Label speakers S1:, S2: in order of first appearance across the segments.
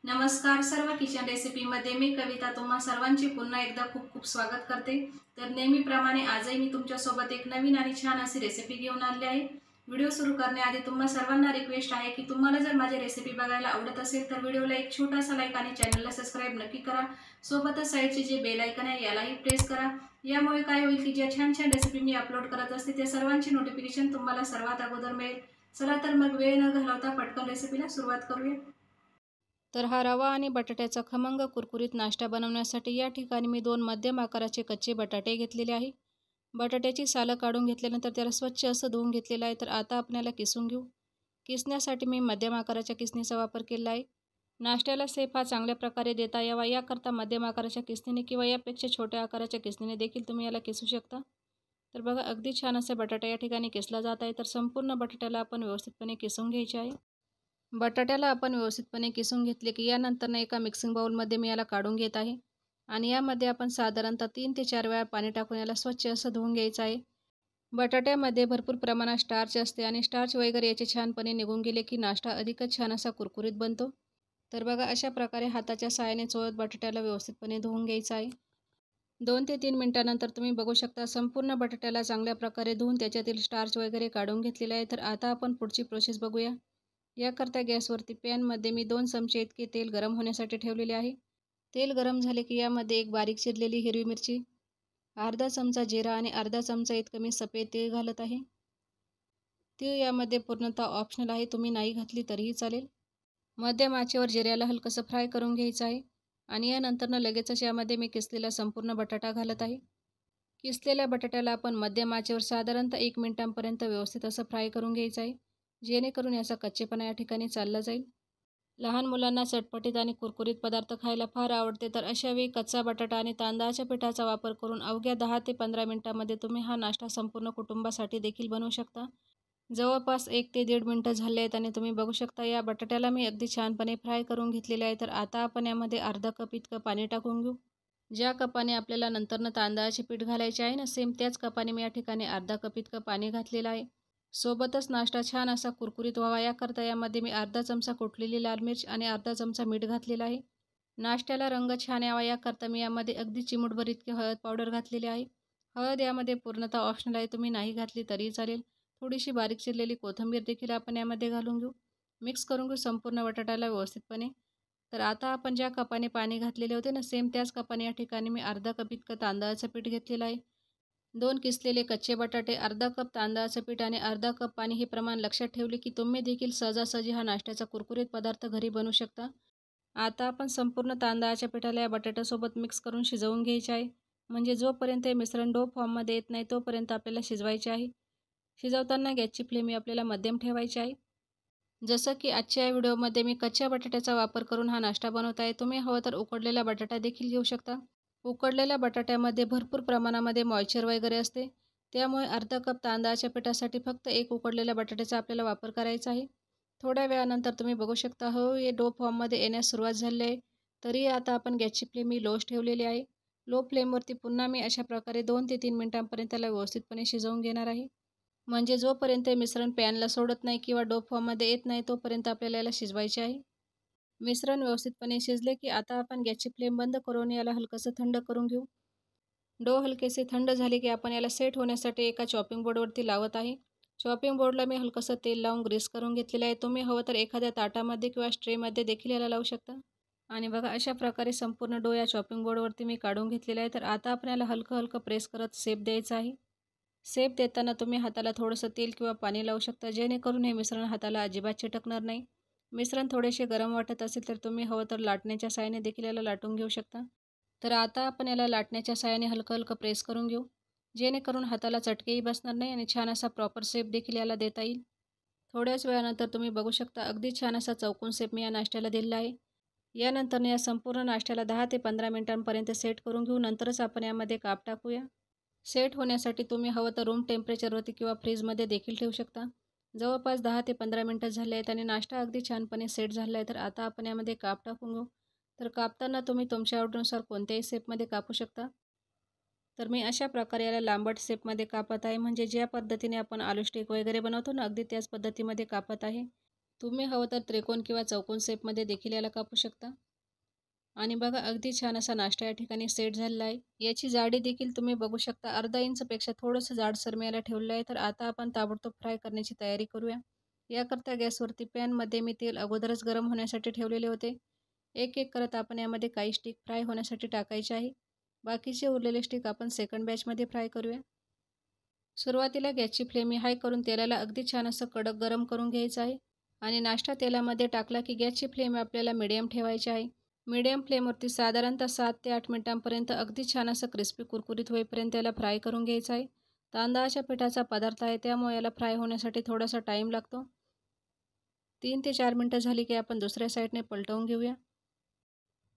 S1: नमस्कार सर्व किचन रेसिपीमध्ये मी कविता तुम्हा सर्वांची पुन्हा एकदा खूप खूप स्वागत करते। तर नेहमीप्रमाणे आजही मी तुमच्यासोबत एक नवीन आणि छान अशी रेसिपी घेऊन आली आहे। व्हिडिओ सुरू करण्याआधी तुम्हा सर्वांना रिक्वेस्ट आहे की तुम्हाला जर माझी रेसिपी बघायला आवडत असेल तर व्हिडिओला एक छोटासा लाईक आणि चॅनलला सबस्क्राइब नक्की करा। सोबतच साईडचे जे बेल आयकॉन आहे यालाही प्रेस करा। यामुळे काय होईल की ज्या छान छान रेसिपी मी अपलोड करत असते त्या सर्वांची नोटिफिकेशन तुम्हाला सर्वात अगोदर मिळेल। चला तर मग वेळ न घालवता पटकन रेसिपीला सुरुवात करूया। तर हा रवा आणि बटाट्याचा खमंग कुरकुरीत नाश्ता बनवण्यासाठी या ठिकाणी मी 2 मध्यम आकाराचे कच्चे बटाटे घेतलेले आहे। बटाट्याची सालं काढून घेतल्यानंतर त्याला स्वच्छ असं धुवून घेतलेलं आहे। तर आता आपल्याला किसून घेऊ। किसण्यासाठी मी मध्यम आकाराच्या किसणीचा वापर केला आहे। नाश्त्याला शेप हा चांगल्या प्रकारे देता यावा याकरता मध्यम आकाराच्या किसणीने किंवा यापेक्षा छोट्या आकाराच्या किसणीने देखील तुम्ही याला किसू शकता। तर बघा अगदी छान असा बटाटा या ठिकाणी किसला जात आहे। तर संपूर्ण बटाट्याला आपण व्यवस्थितपणे किसून घ्यायचे आहे। बटाट्याला आपण व्यवस्थितपणे किसून घेतले की यानंतर एका मिक्सिंग बाउलमध्ये मी याला काढून घेत आहे आणि यामध्ये आपण साधारणतः 3 ते 4 वेळा पाणी टाकून याला स्वच्छ असं धुवून घ्यायचं आहे। बटाट्यामध्ये भरपूर प्रमाणात स्टार्च असते आणि स्टार्च वगैरे याचे छानपणे निघून गेले की नाश्ता अधिकच छान असा कुरकुरीत बनतो। तर बघा अशा प्रकारे हाताच्या साहाय्याने चोळत बटाट्याला व्यवस्थितपणे धुवून घ्यायचं आहे। 2 ते 3 मिनिटांनंतर तुम्ही बघू शकता संपूर्ण बटाट्याला चांगल्या प्रकारे धुवून त्याच्यातील स्टार्च वगैरे काढून घेतलेला आहे। तर आता आपण पुढची प्रोसेस बघूया। याकरता गॅसवरती पॅनमध्ये मी 2 चमचे इतके तेल गरम होण्यासाठी ठेवलेले आहे। तेल गरम झाले की यामध्ये एक बारीक चिरलेली हिरवी मिरची, अर्धा चमचा जिरा आणि अर्धा चमचा इतकं मी सफेद तीळ घालत आहे। तीळ यामध्ये पूर्णतः ऑप्शनल आहे, तुम्ही नाही घातली तरीही चालेल। मध्यम आचेवर जिऱ्याला हलकंसं फ्राय करून घ्यायचं आहे आणि यानंतर लगेचच यामध्ये मी किसलेला संपूर्ण बटाटा घालत आहे। किसलेल्या बटाट्याला आपण मध्यम आचेवर साधारणतः 1 मिनिटांपर्यंत व्यवस्थित असं फ्राय करून घ्यायचं आहे, जेणेकरून याचा कच्चेपणा या ठिकाणी चालला जाईल। लहान मुलांना चटपटीत आणि कुरकुरीत पदार्थ खायला फार आवडते। तर अशा वेळी कच्चा बटाटा आणि तांदळाच्या पिठाचा वापर करून अवघ्या 10 ते 15 मिनिटांमध्ये तुम्ही हा नाश्ता संपूर्ण कुटुंबासाठी देखील बनवू शकता। जवळपास 1 ते 1.5 मिनिटं झाले आहेत आणि तुम्ही बघू शकता या बटाट्याला मी अगदी छानपणे फ्राय करून घेतलेले आहे। तर आता आपण यामध्ये अर्धा कप इतकं पाणी टाकून घेऊ। ज्या कपाने आपल्याला नंतरनं तांदळाचे पीठ घालायचे आहे ना, सेम त्याच कपाने मी या ठिकाणी अर्धा कप इतकं पाणी घातलेलं आहे। सोबतच नाश्ता छान असा कुरकुरीत व्हावा याकरता यामध्ये मी अर्धा चमचा कुटलेली लाल मिर्च आणि अर्धा चमचा मीठ घातलेलं आहे। नाश्त्याला रंग छान यावा याकरता मी यामध्ये अगदी चिमूटभर इतकी हळद पावडर घातलेली आहे। हळद यामध्ये पूर्णतः ऑप्शनल आहे, तुम्ही नाही घातली तरीही चालेल। थोडीशी बारीक चिरलेली कोथिंबीर देखील आपण यामध्ये घालून घेऊ। मिक्स करून घेऊ संपूर्ण बटाट्याला व्यवस्थितपणे। तर आता आपण ज्या कपाने पाणी घातलेले होते ना, सेम त्याच कपाने या ठिकाणी मी अर्धा कप इतकं तांदळाचं पीठ घेतलेलं आहे। 2 किसलेले कच्चे बटाटे, अर्धा कप तांदळाचं पीठ आणि अर्धा कप पाणी हे प्रमाण लक्षात ठेवले की तुम्ही देखील सहजासहजी हा नाश्त्याचा कुरकुरीत पदार्थ घरी बनवू शकता। आता आपण संपूर्ण तांदळाच्या पिठाला या बटाट्यासोबत मिक्स करून शिजवून घ्यायचे आहे, म्हणजे जोपर्यंत हे मिश्रण डो फॉर्ममध्ये येत नाही तोपर्यंत आपल्याला शिजवायचे आहे। शिजवताना गॅसची फ्लेम ही आपल्याला मध्यम ठेवायची आहे। जसं की आजच्या या व्हिडिओमध्ये मी कच्च्या बटाट्याचा वापर करून हा नाश्ता बनवत आहे, तुम्ही हवं तर उकडलेला बटाटा देखील घेऊ शकता। उकडलेल्या बटाट्यामध्ये भरपूर प्रमाणामध्ये मॉइश्चर वगैरे असते, त्यामुळे अर्धा कप तांदळाच्या पिठासाठी फक्त 1 उकडलेल्या बटाट्याचा आपल्याला वापर करायचा आहे। थोड्या वेळानंतर तुम्ही बघू शकता हे डो फॉर्ममध्ये येण्यास सुरुवात झाली आहे। तरी आता आपण गॅसची फ्लेम ही लोच ठेवलेली आहे। लो फ्लेमवरती पुन्हा मी अशा प्रकारे 2 ते 3 मिनिटांपर्यंत त्याला व्यवस्थितपणे शिजवून घेणार आहे, म्हणजे जोपर्यंत मिश्रण पॅनला सोडत नाही किंवा डो फॉर्ममध्ये येत नाही तोपर्यंत आपल्याला याला शिजवायचे आहे। मिश्रण व्यवस्थितपणे शिजले की आता आपण गॅसची फ्लेम बंद करून याला हलकंसं थंड करून घेऊ। डो हलकेसे थंड झाले की आपण याला सेट होण्यासाठी एका चॉपिंग बोर्डवरती लावत आहे। चॉपिंग बोर्डला मी हलकंसं तेल लावून ग्रीस करून घेतलेलं आहे, तुम्ही हवं तर एखाद्या ताटामध्ये किंवा स्ट्रेमध्ये देखील याला लावू शकता। आणि बघा अशा प्रकारे संपूर्ण डो या चॉपिंग बोर्डवरती मी काढून घेतलेला आहे। तर आता आपण याला हलकं हलकं प्रेस करत शेप द्यायचा आहे। शेप देताना तुम्ही हाताला थोडंसं तेल किंवा पाणी लावू शकता, जेणेकरून हे मिश्रण हाताला अजिबात चिटकणार नाही। मिश्रण थोडेसे गरम वाटत असेल तर तुम्ही हवं तर लाटण्याच्या साहाय्याने देखील याला लाटून घेऊ शकता। तर आता आपण याला लाटण्याच्या साहाय्याने हलकं हलकं प्रेस करून घेऊ, जेणेकरून हाताला चटकेही बसणार नाही आणि छान असा प्रॉपर शेप देखील याला देता येईल। थोड्याच वेळानंतर तुम्ही बघू शकता अगदी छान असा चौकोन शेप मी या नाश्त्याला दिलेला आहे। यानंतर या संपूर्ण नाश्त्याला 10 ते 15 मिनिटांपर्यंत सेट करून घेऊ, नंतरच आपण यामध्ये काप टाकूया। सेट होण्यासाठी तुम्ही हवं तर रूम टेम्परेचरवरती किंवा फ्रीजमध्ये देखील ठेवू शकता। जवळपास 10 ते 15 मिनिटं झाले आहेत आणि नाश्ता अगदी छानपणे सेट झाला आहे। तर आता आपण यामध्ये काप टाकून घेऊ। तर कापताना तुम्ही तुमच्या आवडीनुसार कोणत्याही शेपमध्ये कापू शकता। तर मी अशा प्रकारे याला लांबट शेपमध्ये कापत आहे, म्हणजे ज्या पद्धतीने आपण आलू स्टिक वगैरे बनवतो ना, अगदी त्याच पद्धतीमध्ये कापत आहे। तुम्ही हवं तर त्रिकोण किंवा चौकोन शेपमध्ये देखील याला कापू शकता। आणि बघा अगदी छान असा नाश्ता या ठिकाणी सेट झालेला आहे। याची जाडी देखील तुम्ही बघू शकता, अर्धा इंचपेक्षा थोडंसं जाडसर मी याला ठेवलेलं आहे। तर आता आपण ताबडतोब फ्राय करण्याची तयारी करूया। याकरता गॅसवरती पॅनमध्ये मी तेल अगोदरच गरम होण्यासाठी ठेवलेले होते। एक एक करत आपण यामध्ये काही स्टिक फ्राय होण्यासाठी टाकायचे आहे। बाकीचे उरलेले स्टिक आपण सेकंड बॅचमध्ये फ्राय करूया। सुरुवातीला गॅसची फ्लेम मी हाय करून तेलाला अगदी छान असं कडक गरम करून घ्यायचं आहे। आणि नाश्ता तेलामध्ये टाकला की गॅसची फ्लेम आपल्याला मिडियम ठेवायची आहे। मीडियम फ्लेमवरती साधारणतः 7 ते 8 मिनिटांपर्यंत अगदी छान असं क्रिस्पी कुरकुरीत होईपर्यंत याला फ्राय करून घ्यायचं आहे। तांदळाच्या पिठाचा पदार्थ आहे त्यामुळे याला फ्राय होण्यासाठी थोडासा टाईम लागतो। 3 ते 4 मिनिटं झाली की आपण दुसऱ्या साईडने पलटवून घेऊया।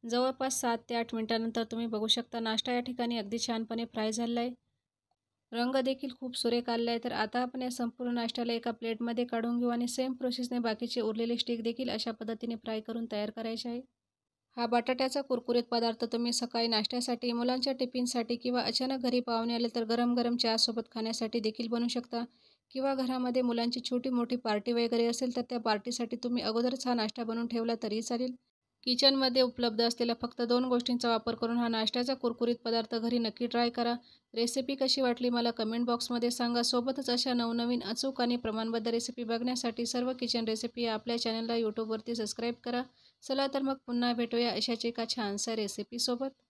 S1: जवळपास 7 ते 8 मिनिटांनंतर तुम्ही बघू शकता नाश्ता या ठिकाणी अगदी छानपणे फ्राय झालेला आहे। रंग देखील खूप सुरेख आलेला आहे। तर आता आपण या संपूर्ण नाश्त्याला एका प्लेटमध्ये काढून घेऊ आणि सेम प्रोसेसने बाकीचे उरलेले स्टिक देखील अशा पद्धतीने फ्राय करून तयार करायचे आहे। हा बटाट्याचा कुरकुरीत पदार्थ तुम्ही सकाळी नाश्त्यासाठी, मुलांच्या टिफिनसाठी किंवा अचानक घरी पाहुणे आले तर गरम गरम चहासोबत खाण्यासाठी देखील बनवू शकता। किंवा घरामध्ये मुलांची छोटी मोठी पार्टी वगैरे असेल तर त्या पार्टीसाठी तुम्ही अगोदरच हा नाश्ता बनवून ठेवला तरी चालेल। किचनमध्ये उपलब्ध असलेल्या फक्त 2 गोष्टींचा वापर करून हा नाश्त्याचा कुरकुरीत पदार्थ घरी नक्की ट्राय करा। रेसिपी कशी वाटली मला कमेंट बॉक्समध्ये सांगा। सोबतच अशा नवनवीन अचूक आणि प्रमाणबद्ध रेसिपी बघण्यासाठी सर्व किचन रेसिपी या आपल्या चॅनलला यूट्यूबवरती सबस्क्राईब करा। चला तर मग पुन्हा भेटूया अशाच एका छानशा रेसिपीसोबत।